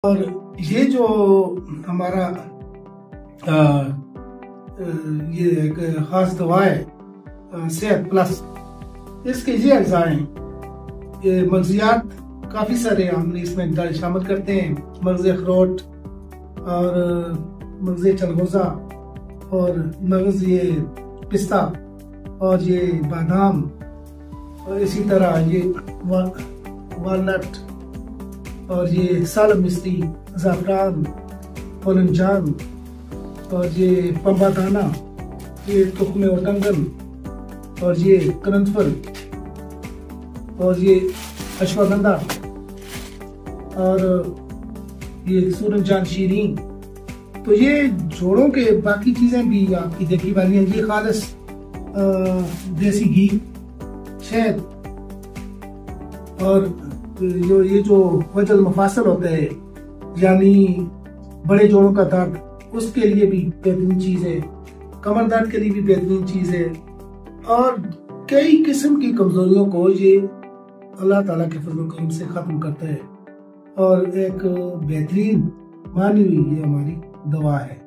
और ये जो हमारा ये एक खास दवा है सेहत प्लस, इसके ये अज्जा हैं, ये मगजियात काफ़ी सारे हमने इसमें शामिल करते हैं। मगज़ अखरोट और मगज़ चलगोज़ा और मगज़ ये पिस्ता और ये बादाम और इसी तरह ये वालनट और ये सालम मिस्री, ज़ाफ़रान, पोलनजान और ये पंबादाना, ये तुख्मे उटंगन और ये करनफल और ये अश्वगंधा और ये सूरजजान शीरीन। तो ये जोड़ों के बाकी चीज़ें भी आपकी देखी वाली हैं। ये खालिस देसी घी, शहद और ये जो वजल मफासल होते हैं यानी बड़े जोड़ों का दर्द, उसके लिए भी बेहतरीन चीज़ है। कमर दर्द के लिए भी बेहतरीन चीज़ है और कई किस्म की कमजोरियों को ये अल्लाह ताला के फजल करम से खत्म करता है और एक बेहतरीन मानी हुई ये हमारी दवा है।